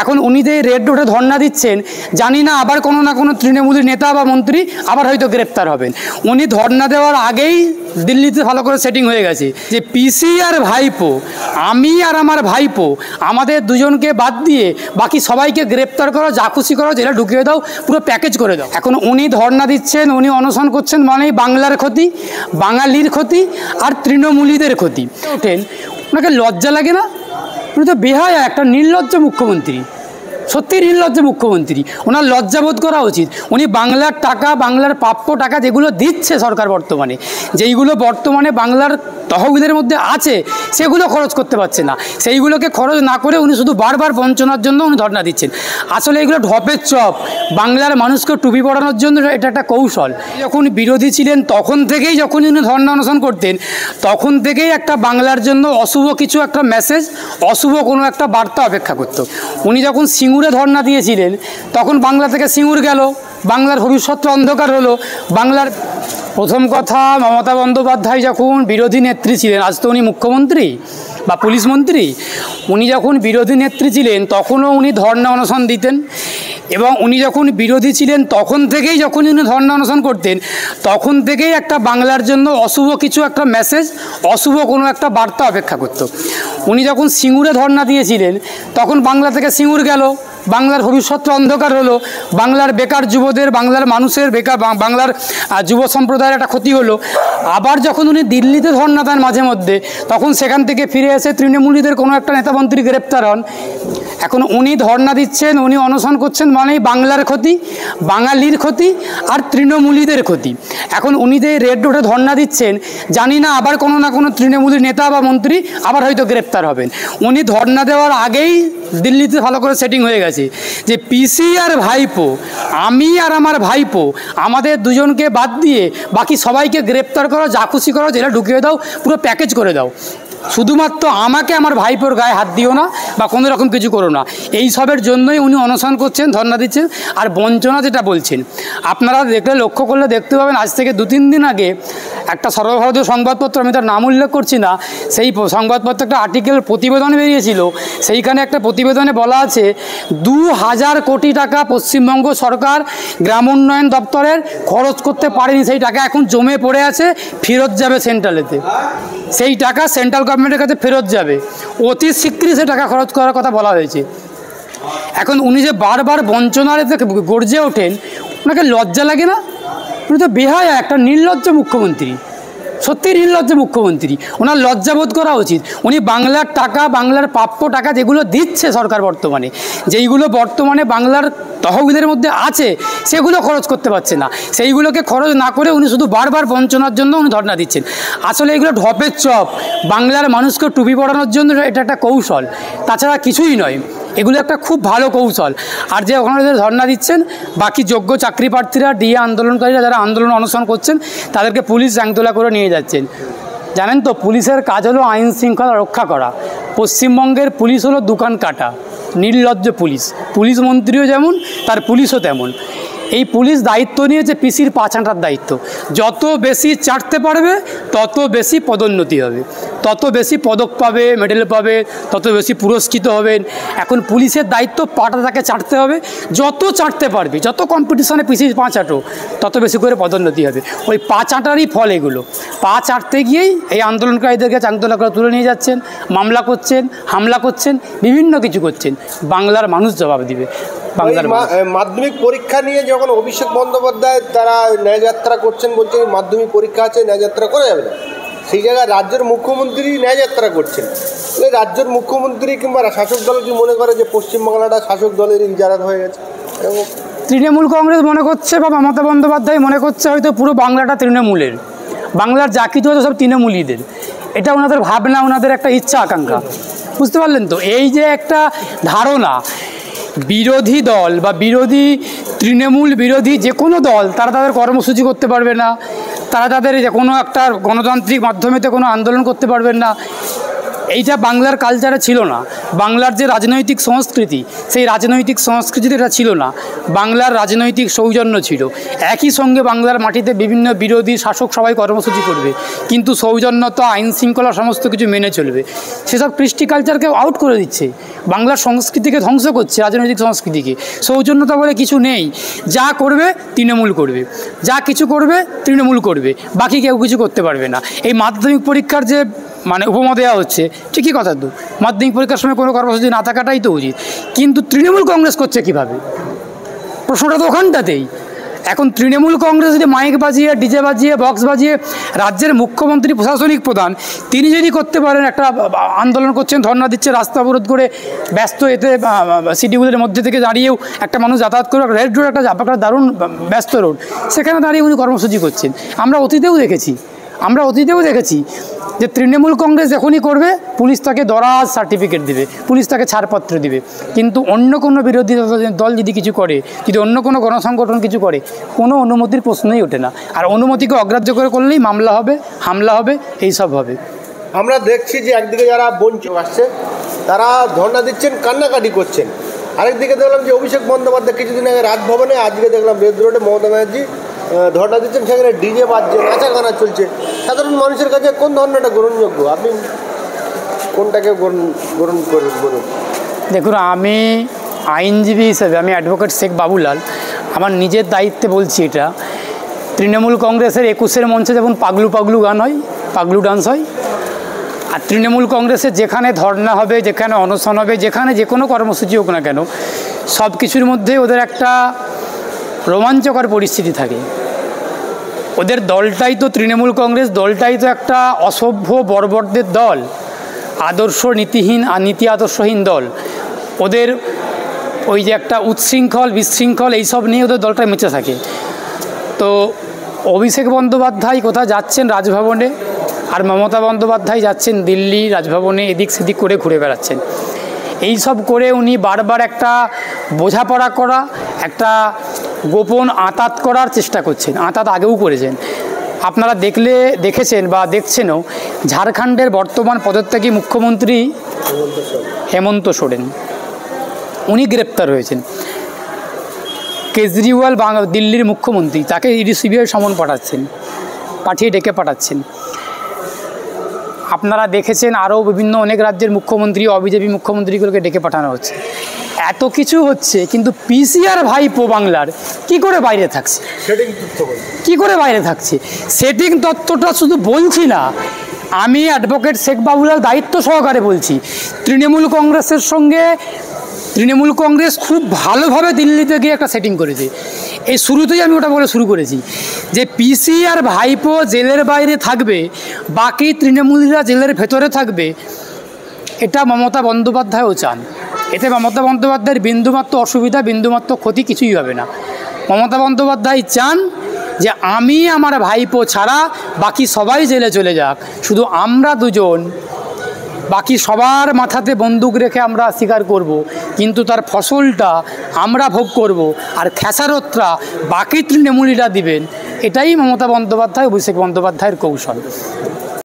এখন উনি যে রেড রোডে ধর্ণা দিচ্ছেন, জানি না আবার কোনো না কোনো তৃণমূলের নেতা বা মন্ত্রী আবার হয়তো গ্রেপ্তার হবেন। উনি ধর্ণা দেওয়ার আগেই দিল্লিতে ভালো করে সেটিং হয়ে গেছে যে পিসি আর ভাইপো, আমি আর আমার ভাইপো, আমাদের দুজনকে বাদ দিয়ে বাকি সবাইকে গ্রেপ্তার করো, যা খুশি করো, জেলে ঢুকিয়ে দাও, পুরো প্যাকেজ করে দাও। এখন উনি ধর্ণা দিচ্ছেন, উনি অনশন করছেন, মানেই বাংলার ক্ষতি, বাঙালির ক্ষতি আর তৃণমূলীদের ক্ষতি। ওঠেন, ওনাকে লজ্জা লাগে না? উনি তো বেহায়া, একটা নির্লজ্জ মুখ্যমন্ত্রী, সত্যি নির্লজ্জ মুখ্যমন্ত্রী। ওনার লজ্জাবোধ করা উচিত। উনি বাংলার টাকা, বাংলার প্রাপ্য টাকা যেগুলো দিচ্ছে সরকার বর্তমানে, যেইগুলো বর্তমানে বাংলার তহবিলের মধ্যে আছে, সেগুলো খরচ করতে পারছে না। সেইগুলোকে খরচ না করে উনি শুধু বারবার বঞ্চনার জন্য উনি ধর্ণা দিচ্ছেন। আসলে এগুলো ঢপের চপ, বাংলার মানুষকে টুপি পড়ানোর জন্য এটা একটা কৌশল। যখন বিরোধী ছিলেন তখন থেকেই, যখন উনি ধর্ণা অনশন করতেন, তখন থেকেই একটা বাংলার জন্য অশুভ কিছু একটা মেসেজ, অশুভ কোনো একটা বার্তা অপেক্ষা করত। উনি যখন সিঙ্গুরে ধর্ণা দিয়েছিলেন, তখন বাংলা থেকে সিঙ্গুর গেল, বাংলার ভবিষ্যৎটা অন্ধকার হলো। বাংলার প্রথম কথা, মমতা বন্দ্যোপাধ্যায় যখন বিরোধী নেত্রী ছিলেন, আজ তো উনি মুখ্যমন্ত্রী বা পুলিশ মন্ত্রী, উনি যখন বিরোধী নেত্রী ছিলেন তখনও উনি ধর্ণা অনশন দিতেন। এবং উনি যখন বিরোধী ছিলেন তখন থেকেই, যখন উনি ধর্ণা অনশন করতেন, তখন থেকেই একটা বাংলার জন্য অশুভ কিছু একটা মেসেজ, অশুভ কোনো একটা বার্তা অপেক্ষা করত। উনি যখন সিঙ্গুরে ধর্ণা দিয়েছিলেন, তখন বাংলা থেকে সিঙ্গুর গেল, বাংলার ভবিষ্যৎটা অন্ধকার হলো। বাংলার বেকার যুবদের, বাংলার মানুষের বেকার, বাংলার যুব সম্প্রদায়ের একটা ক্ষতি হলো। আবার যখন উনি দিল্লিতে ধর্ণা দেন মাঝে মধ্যে, তখন সেখান থেকে ফিরে এসে তৃণমূলীদের কোনো একটা নেতামন্ত্রী গ্রেপ্তার হন। এখন উনি ধর্ণা দিচ্ছেন, উনি অনশন করছেন, মানেই বাংলার ক্ষতি, বাঙালির ক্ষতি আর তৃণমূলীদের ক্ষতি। এখন উনি যে রেড রোডে ধর্ণা দিচ্ছেন, জানি না আবার কোনো না কোনো তৃণমূলের নেতা বা মন্ত্রী আবার হয়তো গ্রেপ্তার হবেন। উনি ধর্ণা দেওয়ার আগেই দিল্লিতে ভালো করে সেটিং হয়ে গেছে যে পিসি আর ভাইপো, আমি আর আমার ভাইপো, আমাদের দুজনকে বাদ দিয়ে বাকি সবাইকে গ্রেপ্তার করো, যা খুশি করো, জেলে ঢুকিয়ে দাও, পুরো প্যাকেজ করে দাও। শুধুমাত্র আমাকে, আমার ভাইপোর গায়ে হাত দিও না বা কোনো রকম কিছু করো না। এই সবের জন্যই উনি অনশন করছেন, ধর্ণা দিচ্ছেন। আর বঞ্চনা যেটা বলছেন, আপনারা দেখলে, লক্ষ্য করলে দেখতে পাবেন, আজ থেকে 2-3 দিন আগে একটা সর্বভারতীয় সংবাদপত্র, আমি তার নাম উল্লেখ করছি না, সেই সংবাদপত্র একটা আর্টিকেল, প্রতিবেদন বেরিয়েছিল। সেইখানে একটা প্রতিবেদনে বলা আছে 2000 কোটি টাকা পশ্চিমবঙ্গ সরকার গ্রাম উন্নয়ন দপ্তরের খরচ করতে পারেনি। সেই টাকা এখন জমে পড়ে আছে, ফেরত যাবে সেন্ট্রালেতে। সেই টাকা সেন্ট্রাল গভর্নমেন্টের কাছে ফেরত যাবে, অতি শীঘ্রই সে টাকা খরচ করার কথা বলা হয়েছে। এখন উনি যে বারবার বঞ্চনার এতে গর্জে ওঠেন, ওনাকে লজ্জা লাগে না? উনি তো বেহায়া, একটা নির্লজ্জ মুখ্যমন্ত্রী, সত্যি নির্লজ্জ মুখ্যমন্ত্রী। ওনার লজ্জাবোধ করা উচিত। উনি বাংলার টাকা, বাংলার প্রাপ্য টাকা যেগুলো দিচ্ছে সরকার বর্তমানে, যেইগুলো বর্তমানে বাংলার তহবিলের মধ্যে আছে, সেগুলো খরচ করতে পারছে না। সেইগুলোকে খরচ না করে উনি শুধু বারবার বঞ্চনার জন্য উনি ধর্ণা দিচ্ছেন। আসলে এগুলো ঢপের চপ, বাংলার মানুষকে টুপি পড়ানোর জন্য এটা একটা কৌশল, তাছাড়া কিছুই নয়। এগুলো একটা খুব ভালো কৌশল। আর যে ওখানে ধর্ণা দিচ্ছেন, বাকি যোগ্য চাকরি প্রার্থীরা, ডিএ আন্দোলনকারীরা যারা আন্দোলন অনশন করছেন, তাদেরকে পুলিশ জ্যাংতোলা করে নিয়ে যাচ্ছেন। জানেন তো, পুলিশের কাজ হলো আইন শৃঙ্খলা রক্ষা করা। পশ্চিমবঙ্গের পুলিশ হলো দোকান কাটা, নির্লজ্জ পুলিশ। পুলিশ মন্ত্রীও যেমন, তার পুলিশও তেমন। এই পুলিশ দায়িত্ব নিয়েছে পিসির পা চাটার দায়িত্ব। যত বেশি চাটতে পারবে তত বেশি পদোন্নতি হবে, তত বেশি পদক পাবে, মেডেল পাবে, তত বেশি পুরস্কৃত হবেন। এখন পুলিশের দায়িত্ব পাটা তাকে চাটতে হবে। যত চাটতে পারবে, যত কম্পিটিশনে পিসির পা চাটো, তত বেশি করে পদোন্নতি হবে। ওই পা চাটারই ফল এগুলো। পা চাটতে গিয়েই এই আন্দোলনকারীদেরকে চাংতলা করে তুলে নিয়ে যাচ্ছেন, মামলা করছেন, হামলা করছেন, বিভিন্ন কিছু করছেন। বাংলার মানুষ জবাব দিবে। বাংলার মাধ্যমিক পরীক্ষা নিয়ে যখন অভিষেক বন্দ্যোপাধ্যায় তারা ন্যায়যাত্রা করছেন, বলছেন মাধ্যমিক পরীক্ষা আছে, ন্যায়যাত্রা করা যাবে না, সেই জায়গায় রাজ্যের মুখ্যমন্ত্রী ন্যায়যাত্রা করছেন। রাজ্যের মুখ্যমন্ত্রী কিংবা শাসক দল কি মনে করে যে পশ্চিমবাংলাটা শাসক দলের ইজারা হয়ে গেছে? তৃণমূল কংগ্রেস মনে করছে বা মমতা বন্দ্যোপাধ্যায় মনে করছে হয়তো পুরো বাংলাটা তৃণমূলের, বাংলার যা কিছু হতো সব তৃণমূলীদের। এটা ওনাদের ভাবনা, ওনাদের একটা ইচ্ছা আকাঙ্ক্ষা। বুঝতে পারলেন তো? এই যে একটা ধারণা, বিরোধী দল বা বিরোধী, তৃণমূল বিরোধী যে কোনো দল, তারা তাদের কর্মসূচি করতে পারবে না, তারা তাদের যে কোনো একটা গণতান্ত্রিক মাধ্যমেতে কোনো আন্দোলন করতে পারবেন না। এইটা বাংলার কালচারে ছিল না। বাংলার যে রাজনৈতিক সংস্কৃতি, সেই রাজনৈতিক সংস্কৃতিতে এটা ছিল না। বাংলার রাজনৈতিক সৌজন্য ছিল। একই সঙ্গে বাংলার মাটিতে বিভিন্ন বিরোধী শাসক সবাই কর্মসূচি করবে, কিন্তু সৌজন্যতা, আইন শৃঙ্খলা সমস্ত কিছু মেনে চলবে। সেসব কৃষ্টি কালচারকে আউট করে দিচ্ছে, বাংলার সংস্কৃতিকে ধ্বংস করছে, রাজনৈতিক সংস্কৃতিকে। সৌজন্যতা বলে কিছু নেই। যা করবে তৃণমূল করবে, যা কিছু করবে তৃণমূল করবে, বাকি কেউ কিছু করতে পারবে না। এই মাধ্যমিক পরীক্ষার যে উপমা দেওয়া হচ্ছে, ঠিকই কথা। তো মাধ্যমিক পরীক্ষার সময় কোনো কর্মসূচি না থাকাটাই তো উচিত, কিন্তু তৃণমূল কংগ্রেস করছে কীভাবে? প্রশ্নটা তো ওখানটাতেই। এখন তৃণমূল কংগ্রেস যদি মাইক বাজিয়ে, ডিজে বাজিয়ে, বক্স বাজিয়ে রাজ্যের মুখ্যমন্ত্রী, প্রশাসনিক প্রধান, তিনি যদি করতে পারেন, একটা আন্দোলন করছেন, ধর্ণা দিচ্ছে, রাস্তা অবরোধ করে ব্যস্ত, এতে সিটিগুলোর মধ্যে থেকে দাঁড়িয়েও একটা মানুষ যাতায়াত করে, রেড রোড একটা দারুণ ব্যস্ত রোড, সেখানে দাঁড়িয়ে উনি কর্মসূচি করছেন। আমরা অতীতেও দেখেছি যে তৃণমূল কংগ্রেস যখনই করবে, পুলিশ তাকে দরাজ সার্টিফিকেট দেবে, পুলিশ তাকে ছাড়পত্র দেবে। কিন্তু অন্য কোনো বিরোধী দল যদি কিছু করে, যদি অন্য কোনো গণসংগঠন কিছু করে, কোনো অনুমতির প্রশ্নই ওঠে না। আর অনুমতিকে অগ্রাহ্য করে করলেই মামলা হবে, হামলা হবে, এইসব হবে। আমরা দেখছি যে একদিকে যারা বঞ্চিত আসছে তারা ধর্ণা দিচ্ছেন, কান্নাকাটি করছেন। আরেকদিকে দেখলাম যে অভিষেক বন্দ্যোপাধ্যায় কিছুদিন আগে রাজভবনে, আজকে দেখলাম রেড রোডে মমতা ব্যানার্জি ধর্ণা দিচ্ছেন, সেখানে ডিজে বাজছে, নাচা গানা চলছে। সাধারণ মানুষের কাছে কোন ধর্ণাটা গ্রহণযোগ্য? আপনি কোনটাকে গ্রহণ করবেন বলুন? দেখুন, আমি আইনজীবী হিসেবে, আমি অ্যাডভোকেট শেখ বাবুলাল, আমার নিজের দায়িত্বে বলছি এটা। তৃণমূল কংগ্রেসের 21-এর মঞ্চে যেমন পাগলু পাগলু গান হয়, পাগলু ডান্স হয়, আর তৃণমূল কংগ্রেসের যেখানে ধর্ণা হবে, যেখানে অনশন হবে, যেখানে যে কোনো কর্মসূচি হোক না কেন, সব কিছুর মধ্যে ওদের একটা রোমাঞ্চকর পরিস্থিতি থাকে। ওদের দলটাই তো, তৃণমূল কংগ্রেস দলটাই তো একটা অসভ্য বর্বরদের দল, আদর্শ নীতিহীন আর নীতি আদর্শহীন দল। ওদের ওই যে একটা উচ্ছৃঙ্খল, বিশৃঙ্খল, এইসব নিয়ে ওদের দলটা মেচে থাকে। তো অভিষেক বন্দ্যোপাধ্যায় কোথায় যাচ্ছেন? রাজভবনে। আর মমতা বন্দ্যোপাধ্যায় যাচ্ছেন দিল্লি, রাজভবনে এদিক সেদিক করে ঘুরে বেড়াচ্ছেন। এই সব করে উনি বারবার একটা বোঝাপড়া করা, একটা গোপন আঁতাত করার চেষ্টা করছেন। আঁতাত আগেও করেছেন, আপনারা দেখেছেন বা দেখছেনও। ঝাড়খণ্ডের বর্তমান পদত্যাগী মুখ্যমন্ত্রী হেমন্ত সোরেন, উনি গ্রেপ্তার হয়েছেন। কেজরিওয়াল দিল্লির মুখ্যমন্ত্রী, তাকে ইডি সিবিআই সমন ডেকে পাঠাচ্ছেন। আপনারা দেখেছেন আরও বিভিন্ন অনেক রাজ্যের মুখ্যমন্ত্রী, অবিজেপি মুখ্যমন্ত্রীগুলোকে ডেকে পাঠানো হচ্ছে। এত কিছু হচ্ছে, কিন্তু পিসিআর ভাইপো বাংলার কি করে বাইরে থাকছে? কি করে বাইরে থাকছে? সেটিং তত্ত্বটা শুধু বলছি না, আমি অ্যাডভোকেট শেখ বাবুলাল দায়িত্ব সহকারে বলছি। তৃণমূল কংগ্রেস খুব ভালোভাবে দিল্লিতে গিয়ে একটা সেটিং করেছে। এই শুরুতেই আমি ওটা বলে শুরু করেছি যে পিসিআর ভাইপো জেলের বাইরে থাকবে, বাকি তৃণমূলীরা জেলের ভেতরে থাকবে। এটা মমতা বন্দ্যোপাধ্যায়ও চান। এতে মমতা বন্দ্যোপাধ্যায়ের বিন্দুমাত্র অসুবিধা, বিন্দুমাত্র ক্ষতি কিছুই হবে না। মমতা বন্দ্যোপাধ্যায় চান যে আমি আমার ভাইপো ছাড়া বাকি সবাই জেলে চলে যাক, শুধু আমরা দুজন, বাকি সবার মাথাতে বন্দুক রেখে আমরা স্বীকার করব, কিন্তু তার ফসলটা আমরা ভোগ করব, আর খেসারতটা বাকি তৃণমূলীরা দিবেন। এটাই মমতা বন্দ্যোপাধ্যায়, অভিষেক বন্দ্যোপাধ্যায়ের কৌশল।